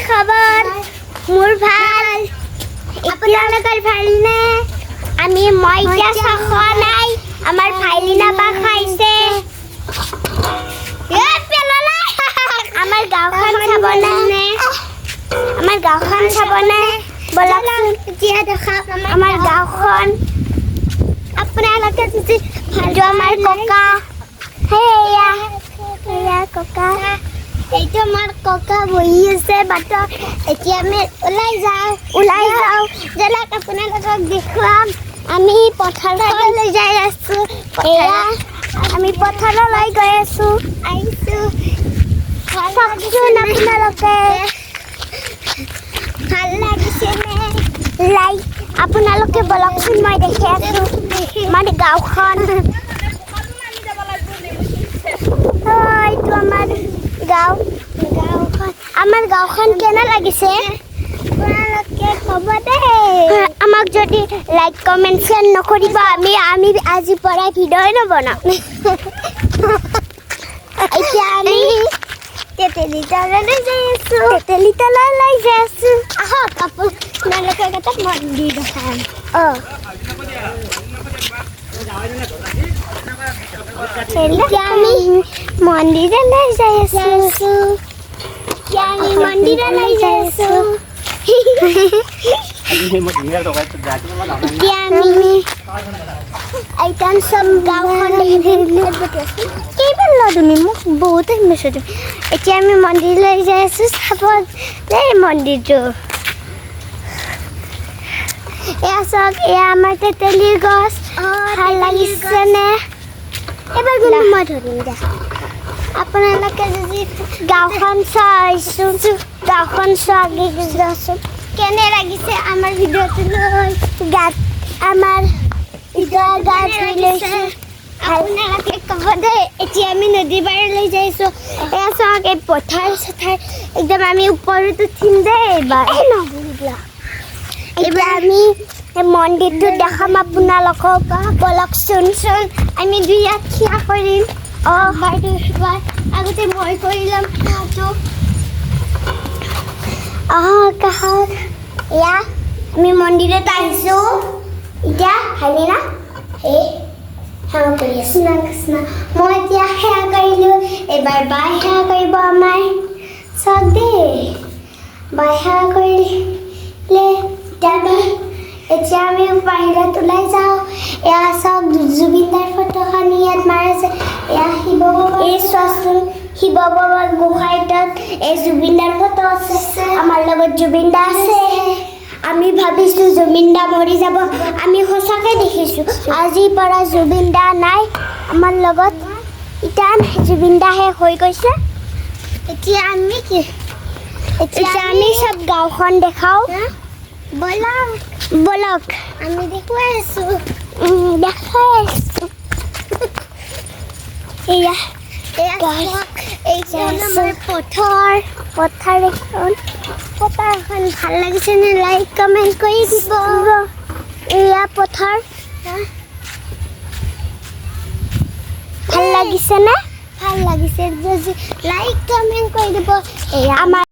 খবৰ মোৰ ভাল আপোনালোকৰ ভালনে আমি মই এতিয়া খোৱা নাই আমাৰ ভাইলিনা বা খাইছে আমাৰ গাঁওখন চাবনে বলকচোন এতিয়া দেখাওক আমাৰ গাঁওখন আপোনালোকে যদি ভালো আমাৰ ককা হেয়া ককা এইটো আমাৰ ককা বহি আছে বাট এতিয়া আমি ওলাই যাওঁ যেলাক আপোনালোকক দেখুৱাম আমি পথাৰলৈ যাই আছো আমি পথাৰলৈ গৈ আছো চাওকচোন আপোনালোকে ভাল লাগিছেনে লাইক আপোনালোকে বলকচোন মই দেখি আছো আমাৰ গাঁওখন এইটো আমাৰ গাঁওখন কেনে লাগিছে আপোনালোকে ক'ব দেই আমাক যদি লাইক কমেণ্ট শ্বেয়াৰ নকৰিব আমি আজিৰ পৰা ভিডিঅ' নবনাম এতিয়া আমি তেতেলী তললৈ যাই আছো আহক আপোনালোকে এটা মন্দিৰ দেখাম এতিয়া আমি মন্দিৰলৈ যাই আছো এতিয়া আমি আইতান চব গাঁওখন কেইবাৰ ল তুমি মোক বহুত মেছেজ এতিয়া আমি মন্দিৰলৈ যাই আছো চাব দেই মন্দিৰটো এয়া চাওক এয়া আমাৰ তেতেলীৰ গছ ভাল লাগিছেনে এবাৰ কিন্তু মই ধৰিম দে আপোনালোকে যদি গাঁওখন চোৱাচোন কেনে লাগিছে আমাৰ ভিডিঅ'টো লৈ গাত আমাৰ গা ধুই লৈছোঁ আপোনালোকে ক'ব দেই এতিয়া আমি নদীৰ পাৰলৈ যাইছোঁ এয়া চাওক এই পথাৰ একদম আমি ওপৰত উঠিম দেই এইবাৰ আমি মন্দিৰটো দেখাম আপোনালোকক বলকচোন আমি দুই ইয়াত থিয় কৰিম আগতে মই কৰি ল'ম এয়া আমি মন্দিৰত আহিছোঁ এতিয়া ভাইলিনা সেৱা কৰি আছো মই এতিয়া সেৱা কৰিলোঁ এইবাৰ বাই সেৱা কৰিব আমাৰ চাওক দেই বাই সেৱা কৰিলে এতিয়া আমি বাহিৰত ওলাই যাওঁ এয়া চাওক জুবিনদাৰ ফটোখন ইয়াত মাৰিছে এয়া শিৱ বাবাৰ গোসাঁই তাত এই জুবিনদাৰ ফটো আছে আমাৰ লগত জুবিনদা আছে আমি ভাবিছোঁ জুবিনদা মৰি যাব আমি সঁচাকৈ দেখিছোঁ আজিৰ পৰা জুবিনদা নাই আমাৰ লগত এতিয়া জুবিনদা শেষ হৈ গৈছে এতিয়া আমি চব গাঁওখন দেখাওঁ বলক আমি দেখুৱাই আছোঁ এয়া পথাৰ এখন ভাল লাগিছেনে লাইক কমেণ্ট কৰি দিব এয়া পথাৰ ভাল লাগিছেনে লাইক কমেণ্ট কৰি দিব এয়া আমাৰ